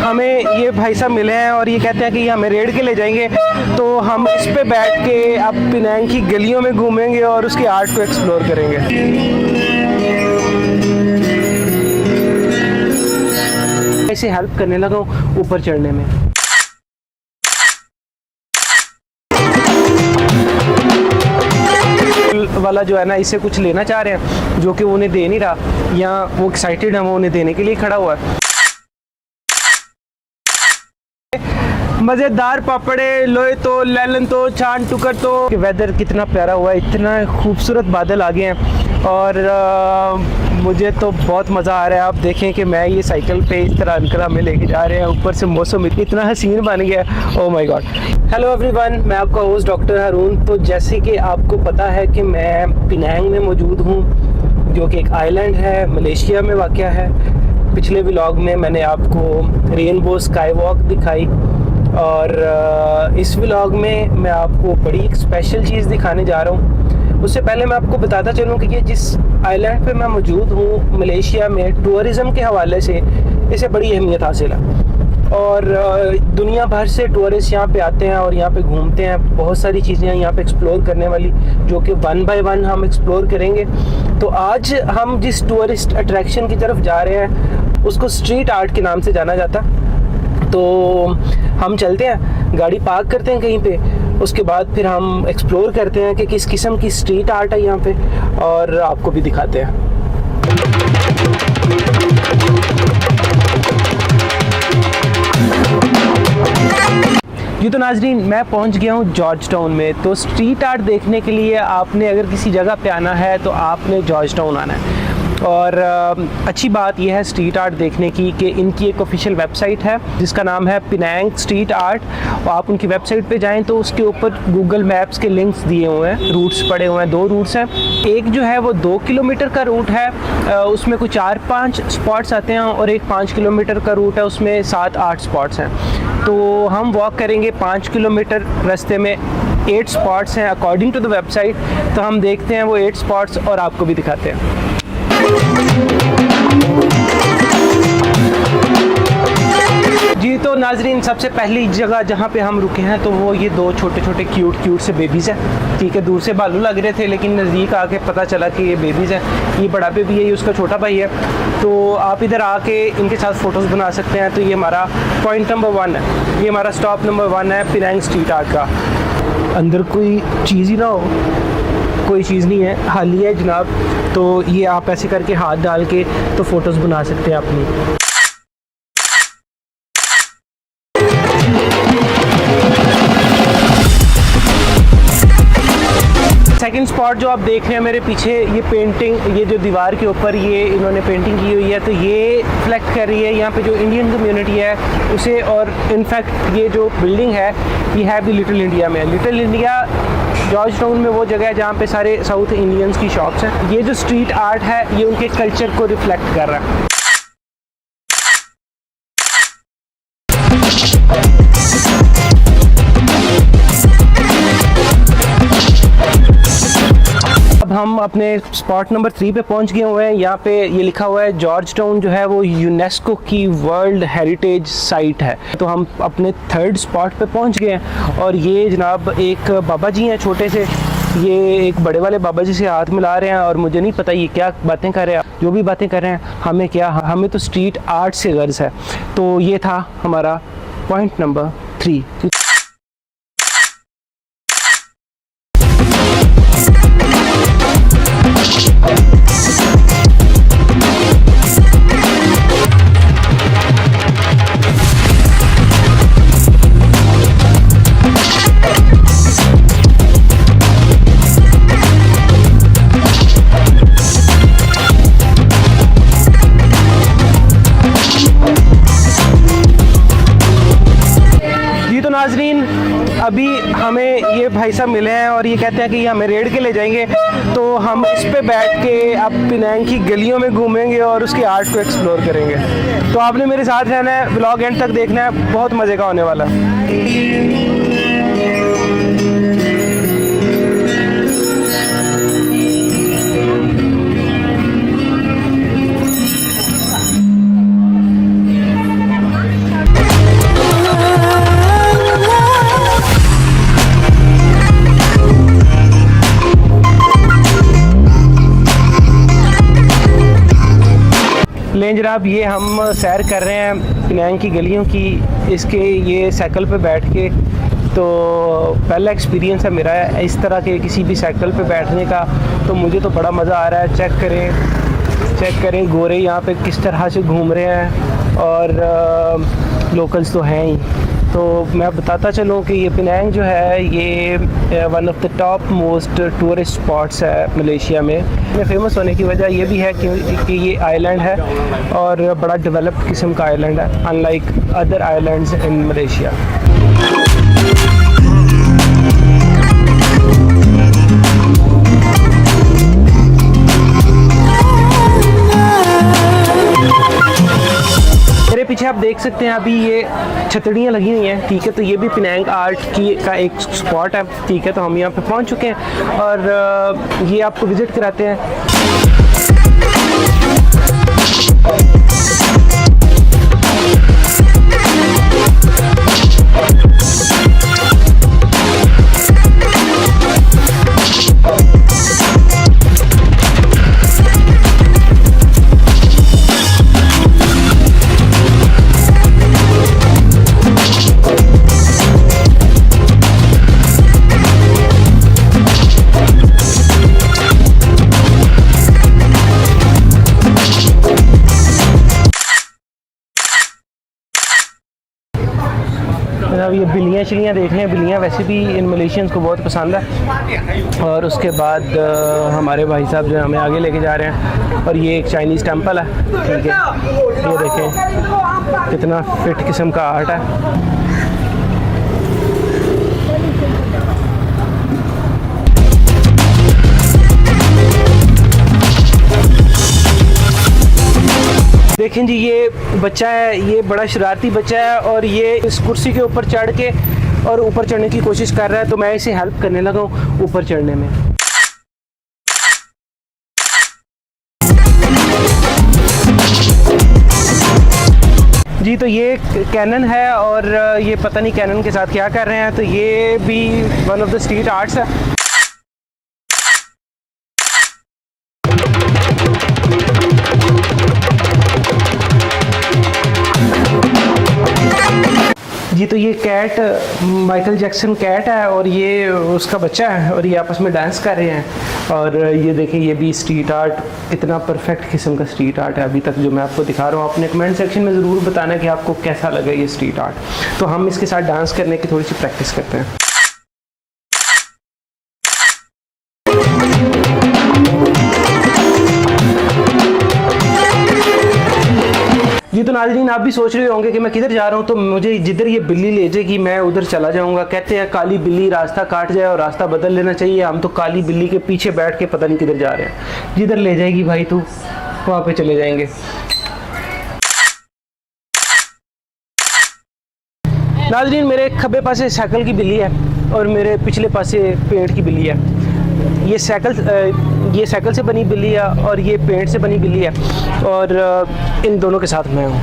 हमें ये भाई साहब मिले हैं और ये कहते हैं कि ये हमें रेड के ले जाएंगे, तो हम इस पे बैठ के अब पिनांग की गलियों में घूमेंगे और उसकी आर्ट को एक्सप्लोर करेंगे। ऐसे हेल्प करने लगा हूँ ऊपर चढ़ने में। वाला जो है ना, इससे कुछ लेना चाह रहे हैं जो कि वो उन्हें दे नहीं रहा, या वो एक्साइटेड है, वो उन्हें देने के लिए खड़ा हुआ है। मज़ेदार पापड़े लोए तो लैलन तो चांद टुकर तो। वेदर कितना प्यारा हुआ है, इतना खूबसूरत बादल आ गए हैं और मुझे तो बहुत मज़ा आ रहा है। आप देखें कि मैं ये साइकिल पे इस तरह अंकल हमें लेके जा रहे हैं, ऊपर से मौसम इतना हसीन बन गया है। Oh my God. Hello everyone, मैं आपका होस्ट डॉक्टर हारून। तो जैसे कि आपको पता है कि मैं पिनांग में मौजूद हूँ, जो कि एक आइलैंड है, मलेशिया में वाक़या है। पिछले व्लॉग में मैंने आपको रेनबो स्काई वॉक दिखाई और इस व्लॉग में मैं आपको बड़ी एक स्पेशल चीज़ दिखाने जा रहा हूँ। उससे पहले मैं आपको बताता चलूँ कि ये जिस आइलैंड पे मैं मौजूद हूँ मलेशिया में, टूरिज़म के हवाले से इसे बड़ी अहमियत हासिल है और दुनिया भर से टूरिस्ट यहाँ पे आते हैं और यहाँ पे घूमते हैं। बहुत सारी चीज़ें हैं यहाँ पे एक्सप्लोर करने वाली, जो कि 1 बाय 1 हम एक्सप्लोर करेंगे। तो आज हम जिस टूरिस्ट अट्रैक्शन की तरफ जा रहे हैं उसको स्ट्रीट आर्ट के नाम से जाना जाता है। तो हम चलते हैं, गाड़ी पार्क करते हैं कहीं पे, उसके बाद फिर हम एक्सप्लोर करते हैं कि किस किस्म की स्ट्रीट आर्ट है यहाँ पे और आपको भी दिखाते हैं। जी तो नाजरीन, मैं पहुंच गया हूं जॉर्ज टाउन में। तो स्ट्रीट आर्ट देखने के लिए आपने अगर किसी जगह पे आना है तो आपने जॉर्ज टाउन आना है। और अच्छी बात यह है स्ट्रीट आर्ट देखने की कि इनकी एक ऑफिशियल वेबसाइट है जिसका नाम है पिनांग स्ट्रीट आर्ट। और आप उनकी वेबसाइट पे जाएं तो उसके ऊपर गूगल मैप्स के लिंक्स दिए हुए हैं, रूट्स पड़े हुए हैं। 2 रूट्स हैं, एक जो है वो 2 किलोमीटर का रूट है, उसमें कुछ 4-5 स्पॉट्स आते हैं, और एक 5 किलोमीटर का रूट है, उसमें 7-8 स्पॉट्स हैं। तो हम वॉक करेंगे 5 किलोमीटर, रास्ते में 8 स्पॉट्स हैं अकॉर्डिंग टू द वेबसाइट। तो हम देखते हैं वो 8 स्पॉट्स और आपको भी दिखाते हैं। जी तो नाजरीन, सबसे पहली जगह जहाँ पे हम रुके हैं तो वो ये 2 छोटे छोटे क्यूट से बेबीज़ हैं। ठीक है, दूर से बालू लग रहे थे लेकिन नज़दीक आके पता चला कि ये बेबीज़ हैं। ये बड़ा बेबी है, ये उसका छोटा भाई है। तो आप इधर आके इनके साथ फ़ोटोज़ बना सकते हैं। तो ये हमारा पॉइंट नंबर 1 है, ये हमारा स्टॉप नंबर 1 है पिनांग स्ट्रीट आर्ट का। अंदर कोई चीज़ ही ना हो, कोई चीज़ नहीं है, खाली है जनाब। तो ये आप ऐसे करके हाथ डाल के तो फ़ोटोज़ बना सकते हैं अपनी। सेकंड स्पॉट जो आप देख रहे हैं मेरे पीछे, ये पेंटिंग, ये जो दीवार के ऊपर ये इन्होंने पेंटिंग की हुई है, तो ये रिफ्लेक्ट कर रही है यहाँ पे जो इंडियन कम्युनिटी है उसे। और इनफैक्ट ये जो बिल्डिंग है ये है भी लिटिल इंडिया में। लिटिल इंडिया जॉर्ज टाउन में वो जगह है जहाँ पे सारे साउथ इंडियंस की शॉप्स हैं। ये जो स्ट्रीट आर्ट है ये उनके कल्चर को रिफ्लेक्ट कर रहा है। अब हम अपने स्पॉट नंबर 3 पे पहुंच गए हुए हैं। यहाँ पे ये लिखा हुआ है जॉर्ज टाउन जो है वो यूनेस्को की वर्ल्ड हेरिटेज साइट है। तो हम अपने 3rd स्पॉट पे पहुंच गए हैं और ये जनाब एक बाबा जी हैं छोटे से, ये एक बड़े वाले बाबा जी से हाथ मिला रहे हैं और मुझे नहीं पता ये क्या बातें कर रहे हैं। जो भी बातें कर रहे हैं हमें क्या, हमें तो स्ट्रीट आर्ट से गर्ज है। तो ये था हमारा पॉइंट नंबर 3। नाजरीन, अभी हमें ये भाई साहब मिले हैं और ये कहते हैं कि ये हमें रेड के ले जाएंगे, तो हम इस पे बैठ के अब पिनांग की गलियों में घूमेंगे और उसकी आर्ट को एक्सप्लोर करेंगे। तो आपने मेरे साथ रहना है, व्लॉग एंड तक देखना है, बहुत मज़े का होने वाला है। चलें जनाब, ये हम सैर कर रहे हैं पिनांग की गलियों की, इसके ये साइकिल पे बैठ के। तो पहला एक्सपीरियंस है मेरा इस तरह के किसी भी साइकिल पे बैठने का, तो मुझे तो बड़ा मज़ा आ रहा है। चेक करें गोरे यहाँ पे किस तरह से घूम रहे हैं, और लोकल्स तो हैं ही। तो मैं बताता चलूँ कि ये पिनांग जो है ये one of the top most tourist spots है मलेशिया में। फेमस होने की वजह ये भी है कि ये आइलैंड है और बड़ा डेवलप्ड किस्म का आइलैंड है, unlike other islands in Malaysia. मेरे पीछे आप देख सकते हैं अभी ये छतड़ियाँ लगी हुई हैं, ठीक है। तो ये भी पिनांग आर्ट की का एक स्पॉट है, ठीक है। तो हम यहाँ पे पहुँच चुके हैं और ये आपको विज़िट कराते हैं। अब ये बिल्लियाँ देख रहे हैं। बिल्लियाँ वैसे भी इन मलेशियंस को बहुत पसंद है। और उसके बाद हमारे भाई साहब जो हमें आगे लेके जा रहे हैं, और ये एक चाइनीज़ टेंपल है, ठीक है। ये देखें कितना फिट किस्म का आर्ट है। देखें जी, ये बच्चा है, ये बड़ा शरारती बच्चा है और ये इस कुर्सी के ऊपर चढ़ के और ऊपर चढ़ने की कोशिश कर रहा है। तो मैं इसे हेल्प करने लगा हूँ ऊपर चढ़ने में। जी, तो ये कैनन है और ये पता नहीं कैनन के साथ क्या कर रहे हैं। तो ये भी one of the street arts है। जी, तो ये कैट माइकल जैक्सन कैट है और ये उसका बच्चा है और ये आपस में डांस कर रहे हैं। और ये देखें, ये भी स्ट्रीट आर्ट, कितना परफेक्ट किस्म का स्ट्रीट आर्ट है अभी तक जो मैं आपको दिखा रहा हूँ। अपने कमेंट सेक्शन में ज़रूर बताना कि आपको कैसा लगा ये स्ट्रीट आर्ट। तो हम इसके साथ डांस करने की थोड़ी सी प्रैक्टिस करते हैं। जी, तो नाज़रीन, आप भी सोच रहे होंगे कि मैं किधर जा रहा हूँ। तो मुझे जिधर ये बिल्ली ले जाएगी मैं उधर चला जाऊँगा। कहते हैं काली बिल्ली रास्ता काट जाए और रास्ता बदल लेना चाहिए। हम तो काली बिल्ली के पीछे बैठ के पता नहीं किधर जा रहे हैं। जिधर ले जाएगी भाई तू, वहाँ पे चले जाएंगे। नाज़रीन, मेरे खब्बे पासे साइकिल की बिल्ली है और मेरे पिछले पासे पेंट की बिल्ली है। ये साइकिल से बनी बिल्ली है और ये पेंट से बनी बिल्ली है, और इन दोनों के साथ मैं हूँ।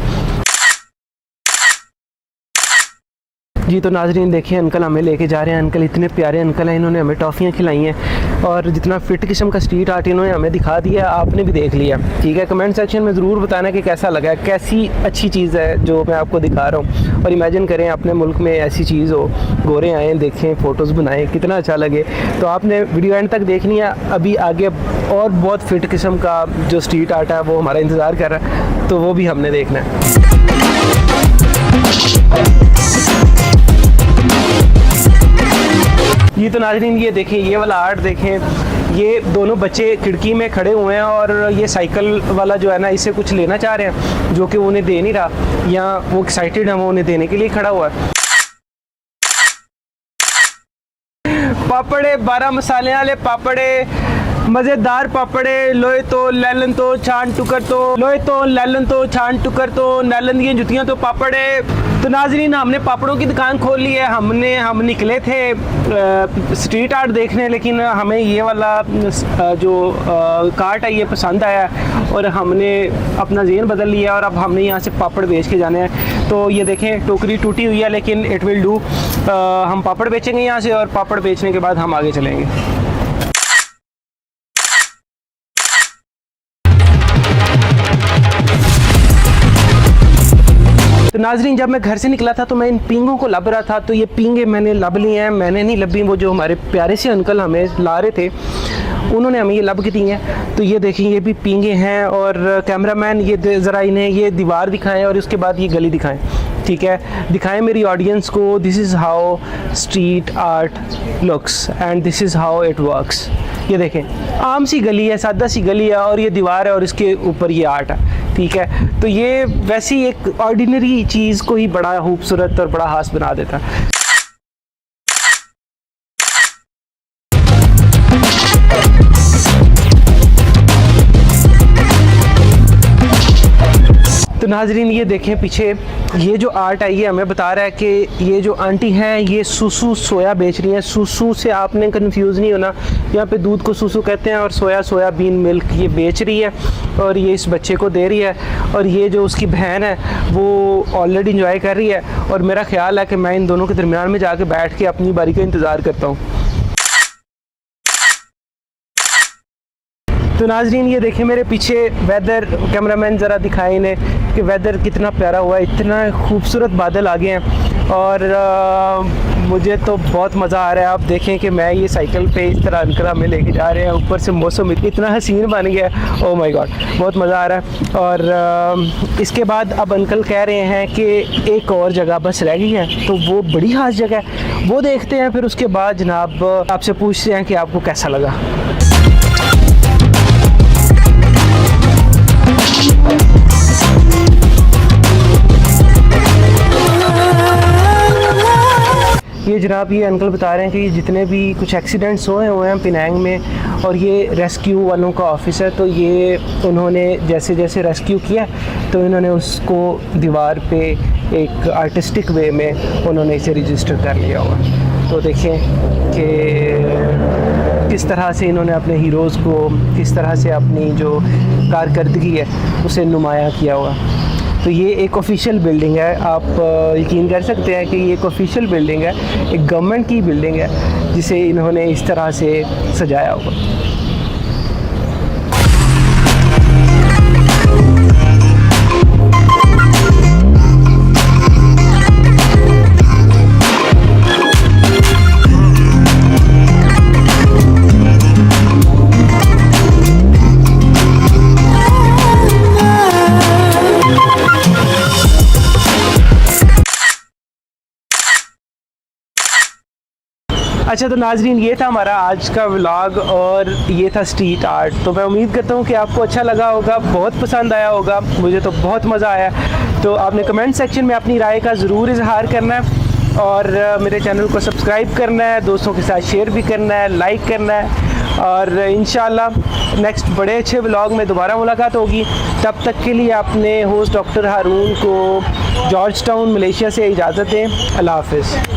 जी, तो नाज़रीन देखिए, अंकल हमें लेके जा रहे हैं। अंकल इतने प्यारे अंकल हैं, इन्होंने हमें टॉफ़ियाँ खिलाई हैं और जितना फिट किस्म का स्ट्रीट आर्ट इन्होंने हमें दिखा दिया, आपने भी देख लिया, ठीक है। कमेंट सेक्शन में ज़रूर बताना कि कैसा लगा, कैसी अच्छी चीज़ है जो मैं आपको दिखा रहा हूँ। और इमेजिन करें अपने मुल्क में ऐसी चीज़ हो, गोरे आएँ, देखें, फ़ोटोज़ बनाएँ, कितना अच्छा लगे। तो आपने वीडियो एंड तक देखनी है। अभी आगे और बहुत फिट किस्म का जो स्ट्रीट आर्ट है वो हमारा इंतज़ार कर रहा है, तो वो भी हमने देखना है। ये तो नाज़रीन, ये देखें, ये वाला आर्ट देखें। ये दोनों बच्चे खिड़की में खड़े हुए हैं और ये साइकिल वाला जो है ना, इसे कुछ लेना चाह रहे हैं जो कि उन्हें दे नहीं रहा, या वो एक्साइटेड है, वो उन्हें देने के लिए खड़ा हुआ है। पापड़े, 12 मसाले वाले पापड़े, मज़ेदार पापड़े। लोए तो लैलन तो छान टुकर तो, लोए तो लैलन तो छान टुकर तो, नैलन की जुतियाँ तो पापड़े। तो नाज़रीन, हमने पापड़ों की दुकान खोल ली है। हम निकले थे स्ट्रीट आर्ट देखने, लेकिन हमें ये वाला जो कार्ट है ये पसंद आया और हमने अपना ज़हन बदल लिया और अब हमने यहाँ से पापड़ बेच के जाने हैं। तो ये देखें, टोकरी टूटी हुई है लेकिन इट विल डू। हम पापड़ बेचेंगे यहाँ से और पापड़ बेचने के बाद हम आगे चलेंगे। तो नाजरीन, जब मैं घर से निकला था तो मैं इन पींगों को लब रहा था, तो ये पींगे मैंने लब ली हैं, मैंने नहीं लबी, वो जो हमारे प्यारे से अंकल हमें ला रहे थे उन्होंने हमें ये लब के दी हैं। तो ये देखें, ये भी पींगे हैं। और कैमरामैन ये ज़रा इन्हें ये दीवार दिखाएं और उसके बाद ये गली दिखाएं, ठीक है, दिखाएं मेरी ऑडियंस को this is how street art looks and this is how it works. ये देखें, आम सी गली है, सादा सी गली है और ये दीवार है और इसके ऊपर ये आर्ट है, ठीक है। तो ये वैसी एक ऑर्डिनरी चीज़ को ही बड़ा खूबसूरत और बड़ा खास बना देता है। तो नाजरीन, ये देखें पीछे ये जो आर्ट है ये हमें बता रहा है कि ये जो आंटी हैं ये सुसु सोया बेच रही हैं। सुसु से आपने कंफ्यूज नहीं होना, यहाँ पे दूध को सुसु कहते हैं और सोया सोयाबीन मिल्क ये बेच रही है और ये इस बच्चे को दे रही है। और ये जो उसकी बहन है वो ऑलरेडी इंजॉय कर रही है और मेरा ख्याल है कि मैं इन दोनों के दरमियान में जाके बैठ के अपनी बारी का इंतज़ार करता हूँ। तो नाजरीन, ये देखें मेरे पीछे वेदर, कैमरामैन ज़रा दिखाए इन्हें कि वेदर कितना प्यारा हुआ है, इतना खूबसूरत बादल आ गए हैं और मुझे तो बहुत मज़ा आ रहा है। आप देखें कि मैं ये साइकिल पे इस तरह अंकल हमें लेके जा रहे हैं, ऊपर से मौसम इतना हसीन बन गया, ओह माय गॉड, बहुत मज़ा आ रहा है। और इसके बाद अब अंकल कह रहे हैं कि एक और जगह बस रह गई है, तो वो बड़ी खास जगह है, वो देखते हैं। फिर उसके बाद जनाब आपसे पूछते हैं कि आपको कैसा लगा। ये जनाब, ये अंकल बता रहे हैं कि ये जितने भी कुछ एक्सीडेंट्स हुए हैं पिनांग में और ये रेस्क्यू वालों का ऑफिस है, तो ये उन्होंने जैसे जैसे रेस्क्यू किया तो इन्होंने उसको दीवार पे एक आर्टिस्टिक वे में उन्होंने इसे रजिस्टर कर लिया हुआ। तो देखें कि किस तरह से इन्होंने अपने हीरोज़ को, किस तरह से अपनी जो कारकर्दगी है उसे नुमाया किया हुआ। तो ये एक ऑफिशियल बिल्डिंग है, आप यकीन कर सकते हैं कि ये एक ऑफिशियल बिल्डिंग है, एक गवर्नमेंट की बिल्डिंग है जिसे इन्होंने इस तरह से सजाया हुआ। अच्छा, तो नाजरीन, ये था हमारा आज का व्लॉग और ये था स्ट्रीट आर्ट। तो मैं उम्मीद करता हूँ कि आपको अच्छा लगा होगा, बहुत पसंद आया होगा, मुझे तो बहुत मज़ा आया। तो आपने कमेंट सेक्शन में अपनी राय का ज़रूर इजहार करना है और मेरे चैनल को सब्सक्राइब करना है, दोस्तों के साथ शेयर भी करना है, लाइक करना है और इंशाल्लाह नेक्स्ट बड़े अच्छे व्लॉग में दोबारा मुलाकात होगी। तब तक के लिए अपने होस्ट डॉक्टर हारून को जॉर्ज टाउन मलेशिया से इजाज़त दें। अल्लाह हाफ़िज़।